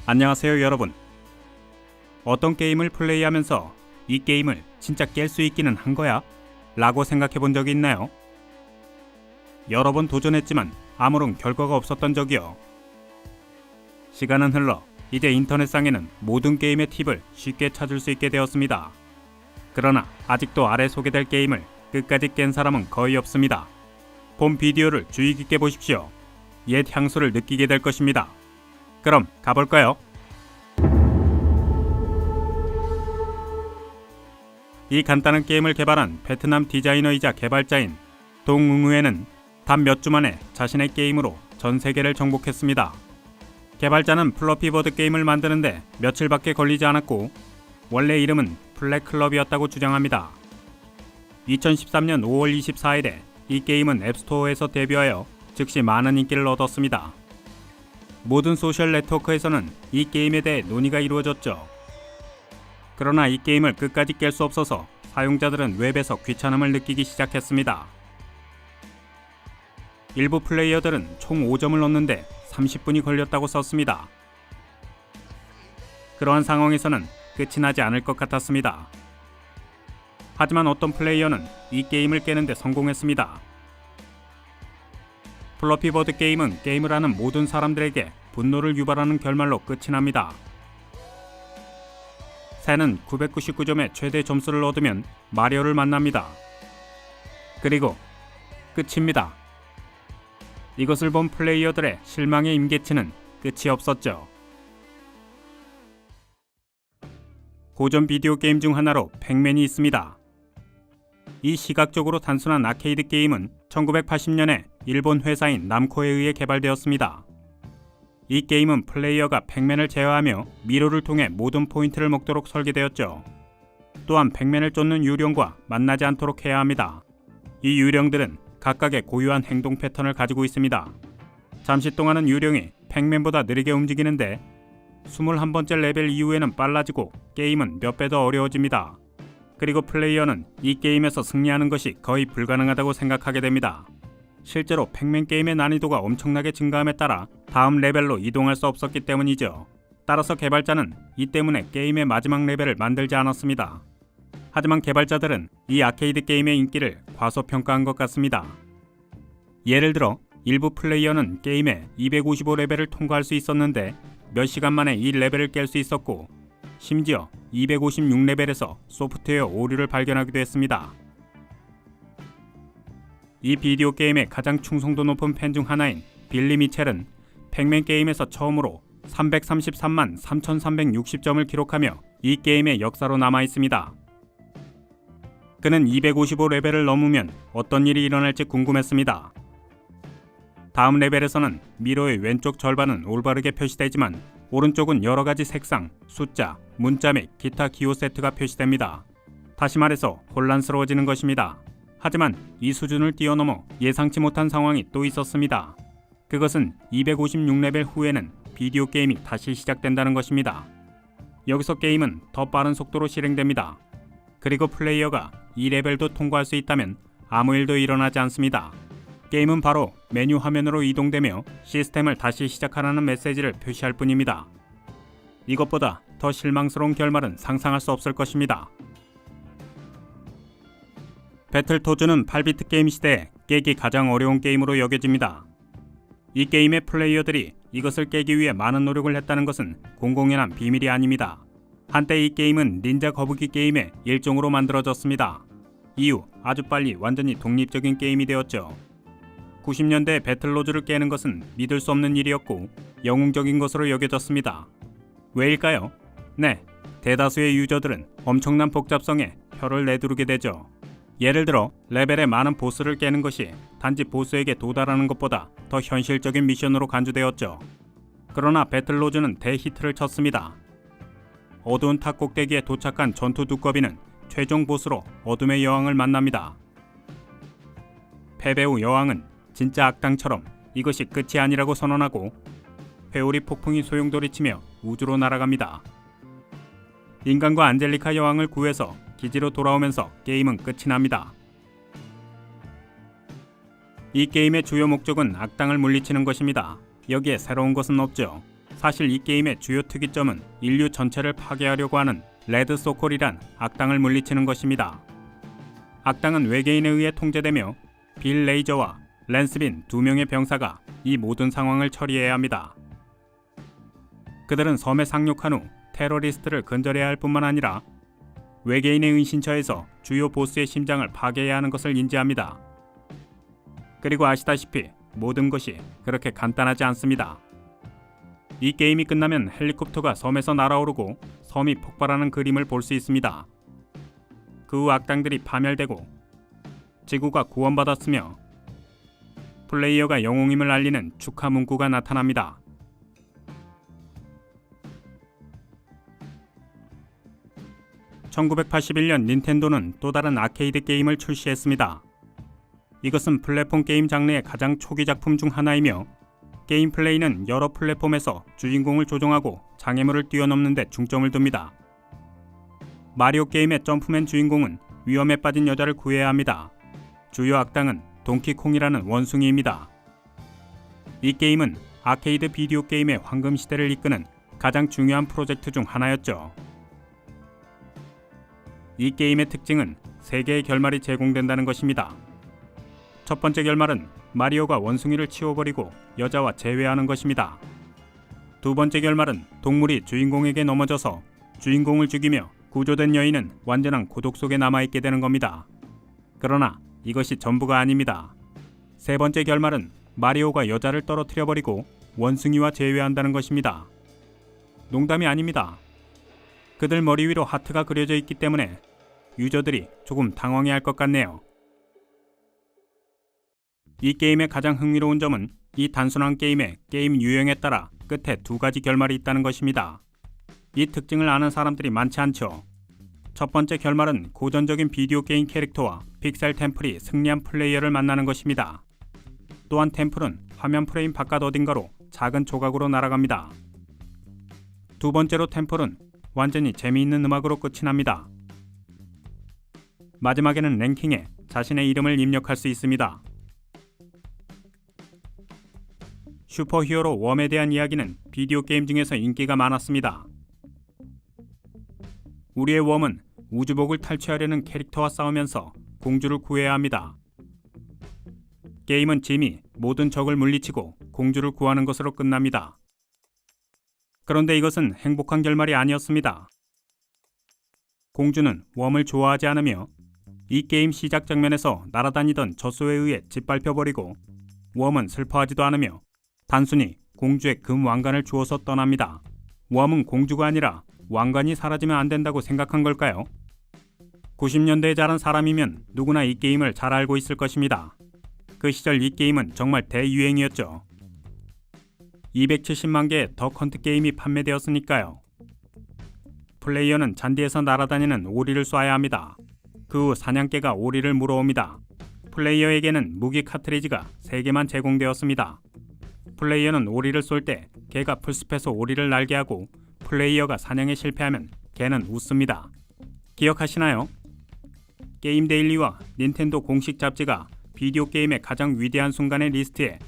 안녕하세요 여러분. 어떤 게임을 플레이하면서 이 게임을 진짜 깰 수 있기는 한 거야? 라고 생각해 본 적이 있나요? 여러 번 도전했지만 아무런 결과가 없었던 적이요. 시간은 흘러 이제 인터넷상에는 모든 게임의 팁을 쉽게 찾을 수 있게 되었습니다. 그러나 아직도 아래 소개될 게임을 끝까지 깬 사람은 거의 없습니다. 본 비디오를 주의 깊게 보십시오. 옛 향수를 느끼게 될 것입니다. 그럼 가볼까요? 이 간단한 게임을 개발한 베트남 디자이너이자 개발자인 동응우에는 단 몇 주 만에 자신의 게임으로 전 세계를 정복했습니다. 개발자는 플러피버드 게임을 만드는데 며칠밖에 걸리지 않았고 원래 이름은 플랫클럽이었다고 주장합니다. 2013년 5월 24일에 이 게임은 앱스토어에서 데뷔하여 즉시 많은 인기를 얻었습니다. 모든 소셜 네트워크에서는 이 게임에 대해 논의가 이루어졌죠. 그러나 이 게임을 끝까지 깰 수 없어서 사용자들은 웹에서 귀찮음을 느끼기 시작했습니다. 일부 플레이어들은 총 5점을 얻는데 30분이 걸렸다고 썼습니다. 그러한 상황에서는 끝이 나지 않을 것 같았습니다. 하지만 어떤 플레이어는 이 게임을 깨는데 성공했습니다. 플러피버드 게임은 게임을 하는 모든 사람들에게 분노를 유발하는 결말로 끝이 납니다. 새는 999점의 최대 점수를 얻으면 마리오를 만납니다. 그리고 끝입니다. 이것을 본 플레이어들의 실망의 임계치는 끝이 없었죠. 고전 비디오 게임 중 하나로 팩맨이 있습니다. 이 시각적으로 단순한 아케이드 게임은 1980년에 일본 회사인 남코에 의해 개발되었습니다. 이 게임은 플레이어가 팩맨을 제어하며 미로를 통해 모든 포인트를 먹도록 설계되었죠. 또한 팩맨을 쫓는 유령과 만나지 않도록 해야 합니다. 이 유령들은 각각의 고유한 행동 패턴을 가지고 있습니다. 잠시 동안은 유령이 팩맨보다 느리게 움직이는데 21번째 레벨 이후에는 빨라지고 게임은 몇 배 더 어려워집니다. 그리고 플레이어는 이 게임에서 승리하는 것이 거의 불가능하다고 생각하게 됩니다. 실제로 팩맨 게임의 난이도가 엄청나게 증가함에 따라 다음 레벨로 이동할 수 없었기 때문이죠. 따라서 개발자는 이 때문에 게임의 마지막 레벨을 만들지 않았습니다. 하지만 개발자들은 이 아케이드 게임의 인기를 과소평가한 것 같습니다. 예를 들어 일부 플레이어는 게임의 255레벨을 통과할 수 있었는데 몇 시간 만에 이 레벨을 깰 수 있었고 심지어 256레벨에서 소프트웨어 오류를 발견하기도 했습니다. 이 비디오 게임의 가장 충성도 높은 팬 중 하나인 빌리 미첼은 팩맨 게임에서 처음으로 333만 3360점을 기록하며 이 게임의 역사로 남아있습니다. 그는 255레벨을 넘으면 어떤 일이 일어날지 궁금했습니다. 다음 레벨에서는 미로의 왼쪽 절반은 올바르게 표시되지만 오른쪽은 여러가지 색상, 숫자, 문자 및 기타 기호 세트가 표시됩니다. 다시 말해서 혼란스러워지는 것입니다. 하지만 이 수준을 뛰어넘어 예상치 못한 상황이 또 있었습니다. 그것은 256레벨 후에는 비디오 게임이 다시 시작된다는 것입니다. 여기서 게임은 더 빠른 속도로 실행됩니다. 그리고 플레이어가 이 레벨도 통과할 수 있다면 아무 일도 일어나지 않습니다. 게임은 바로 메뉴 화면으로 이동되며 시스템을 다시 시작하라는 메시지를 표시할 뿐입니다. 이것보다 더 실망스러운 결말은 상상할 수 없을 것입니다. 배틀토즈는 8비트 게임 시대에 깨기 가장 어려운 게임으로 여겨집니다. 이 게임의 플레이어들이 이것을 깨기 위해 많은 노력을 했다는 것은 공공연한 비밀이 아닙니다. 한때 이 게임은 닌자 거북이 게임의 일종으로 만들어졌습니다. 이후 아주 빨리 완전히 독립적인 게임이 되었죠. 90년대 배틀로즈를 깨는 것은 믿을 수 없는 일이었고 영웅적인 것으로 여겨졌습니다. 왜일까요? 네, 대다수의 유저들은 엄청난 복잡성에 혀를 내두르게 되죠. 예를 들어 레벨의 많은 보스를 깨는 것이 단지 보스에게 도달하는 것보다 더 현실적인 미션으로 간주되었죠. 그러나 배틀로즈는 대히트를 쳤습니다. 어두운 탑 꼭대기에 도착한 전투 두꺼비는 최종 보스로 어둠의 여왕을 만납니다. 패배 후 여왕은 진짜 악당처럼 이것이 끝이 아니라고 선언하고 회오리 폭풍이 소용돌이치며 우주로 날아갑니다. 인간과 안젤리카 여왕을 구해서 기지로 돌아오면서 게임은 끝이 납니다. 이 게임의 주요 목적은 악당을 물리치는 것입니다. 여기에 새로운 것은 없죠. 사실 이 게임의 주요 특이점은 인류 전체를 파괴하려고 하는 레드 소콜이란 악당을 물리치는 것입니다. 악당은 외계인에 의해 통제되며 빌 레이저와 랜스빈 두 명의 병사가 이 모든 상황을 처리해야 합니다. 그들은 섬에 상륙한 후 테러리스트를 근절해야 할 뿐만 아니라 외계인의 은신처에서 주요 보스의 심장을 파괴해야 하는 것을 인지합니다. 그리고 아시다시피 모든 것이 그렇게 간단하지 않습니다. 이 게임이 끝나면 헬리콥터가 섬에서 날아오르고 섬이 폭발하는 그림을 볼 수 있습니다. 그 후 악당들이 파멸되고 지구가 구원받았으며 플레이어가 영웅임을 알리는 축하 문구가 나타납니다. (1981년) 닌텐도는 또 다른 아케이드 게임을 출시했습니다. 이것은 플랫폼 게임 장르의 가장 초기 작품 중 하나이며 게임 플레이는 여러 플랫폼에서 주인공을 조종하고 장애물을 뛰어넘는 데 중점을 둡니다. 마리오 게임의 점프맨 주인공은 위험에 빠진 여자를 구해야 합니다. 주요 악당은 동키콩이라는 원숭이입니다. 이 게임은 아케이드 비디오 게임의 황금 시대를 이끄는 가장 중요한 프로젝트 중 하나였죠. 이 게임의 특징은 3개의 결말이 제공된다는 것입니다. 첫 번째 결말은 마리오가 원숭이를 치워버리고 여자와 재회하는 것입니다. 두 번째 결말은 동물이 주인공에게 넘어져서 주인공을 죽이며 구조된 여인은 완전한 고독 속에 남아있게 되는 겁니다. 그러나 이것이 전부가 아닙니다. 세 번째 결말은 마리오가 여자를 떨어뜨려버리고 원숭이와 재회한다는 것입니다. 농담이 아닙니다. 그들 머리 위로 하트가 그려져 있기 때문에 유저들이 조금 당황해할 것 같네요. 이 게임의 가장 흥미로운 점은 이 단순한 게임의 게임 유형에 따라 끝에 2가지 결말이 있다는 것입니다. 이 특징을 아는 사람들이 많지 않죠. 첫 번째 결말은 고전적인 비디오 게임 캐릭터와 픽셀 템플이 승리한 플레이어를 만나는 것입니다. 또한 템플은 화면 프레임 바깥 어딘가로 작은 조각으로 날아갑니다. 두 번째로 템플은 완전히 재미있는 음악으로 끝이 납니다. 마지막에는 랭킹에 자신의 이름을 입력할 수 있습니다. 슈퍼히어로 웜에 대한 이야기는 비디오 게임 중에서 인기가 많았습니다. 우리의 웜은 우주복을 탈취하려는 캐릭터와 싸우면서 공주를 구해야 합니다. 게임은 짐이 모든 적을 물리치고 공주를 구하는 것으로 끝납니다. 그런데 이것은 행복한 결말이 아니었습니다. 공주는 웜을 좋아하지 않으며 이 게임 시작 장면에서 날아다니던 젖소에 의해 짓밟혀버리고 웜은 슬퍼하지도 않으며 단순히 공주의 금 왕관을 주어서 떠납니다. 웜은 공주가 아니라 왕관이 사라지면 안 된다고 생각한 걸까요? 90년대에 자란 사람이면 누구나 이 게임을 잘 알고 있을 것입니다. 그 시절 이 게임은 정말 대유행이었죠. 270만 개의 덕헌트 게임이 판매되었으니까요. 플레이어는 잔디에서 날아다니는 오리를 쏴야 합니다. 그 후 사냥개가 오리를 물어옵니다. 플레이어에게는 무기 카트리지가 3개만 제공되었습니다. 플레이어는 오리를 쏠 때 개가 풀숲에서 오리를 날게 하고 플레이어가 사냥에 실패하면 개는 웃습니다. 기억하시나요? 게임 데일리와 닌텐도 공식 잡지가 비디오 게임의 가장 위대한 순간의 리스트에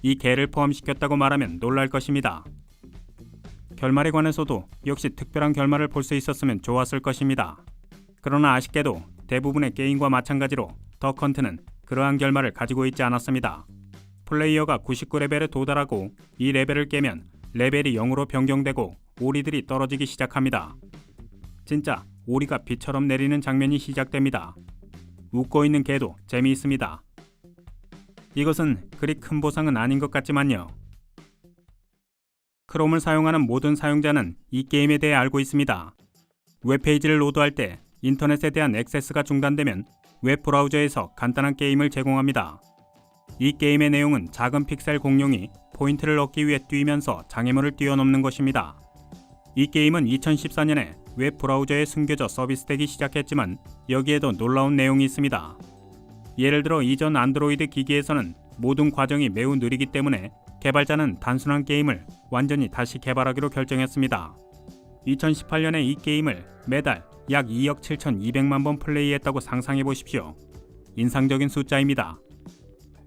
이 개를 포함시켰다고 말하면 놀랄 것입니다. 결말에 관해서도 역시 특별한 결말을 볼 수 있었으면 좋았을 것입니다. 그러나 아쉽게도 대부분의 게임과 마찬가지로 덕헌트는 그러한 결말을 가지고 있지 않았습니다. 플레이어가 99레벨에 도달하고 이 레벨을 깨면 레벨이 0으로 변경되고 오리들이 떨어지기 시작합니다. 진짜 오리가 비처럼 내리는 장면이 시작됩니다. 웃고 있는 개도 재미있습니다. 이것은 그리 큰 보상은 아닌 것 같지만요. 크롬을 사용하는 모든 사용자는 이 게임에 대해 알고 있습니다. 웹페이지를 로드할 때 인터넷에 대한 액세스가 중단되면 웹브라우저에서 간단한 게임을 제공합니다. 이 게임의 내용은 작은 픽셀 공룡이 포인트를 얻기 위해 뛰면서 장애물을 뛰어넘는 것입니다. 이 게임은 2014년에 웹브라우저에 숨겨져 서비스되기 시작했지만 여기에도 놀라운 내용이 있습니다. 예를 들어 이전 안드로이드 기기에서는 모든 과정이 매우 느리기 때문에 개발자는 단순한 게임을 완전히 다시 개발하기로 결정했습니다. 2018년에 이 게임을 매달 약 2억 7,200만 번 플레이했다고 상상해 보십시오. 인상적인 숫자입니다.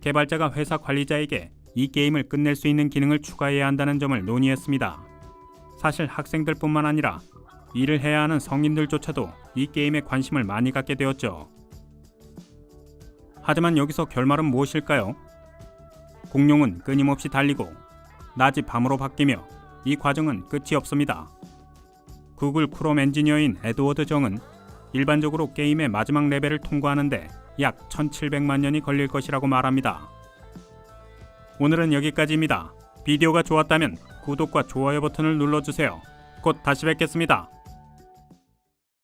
개발자가 회사 관리자에게 이 게임을 끝낼 수 있는 기능을 추가해야 한다는 점을 논의했습니다. 사실 학생들뿐만 아니라 일을 해야 하는 성인들조차도 이 게임에 관심을 많이 갖게 되었죠. 하지만 여기서 결말은 무엇일까요? 공룡은 끊임없이 달리고 낮이 밤으로 바뀌며 이 과정은 끝이 없습니다. 구글 크롬 엔지니어인 에드워드 정은 일반적으로 게임의 마지막 레벨을 통과하는데 약 1700만 년이 걸릴 것이라고 말합니다. 오늘은 여기까지입니다. 비디오가 좋았다면 구독과 좋아요 버튼을 눌러주세요. 곧 다시 뵙겠습니다.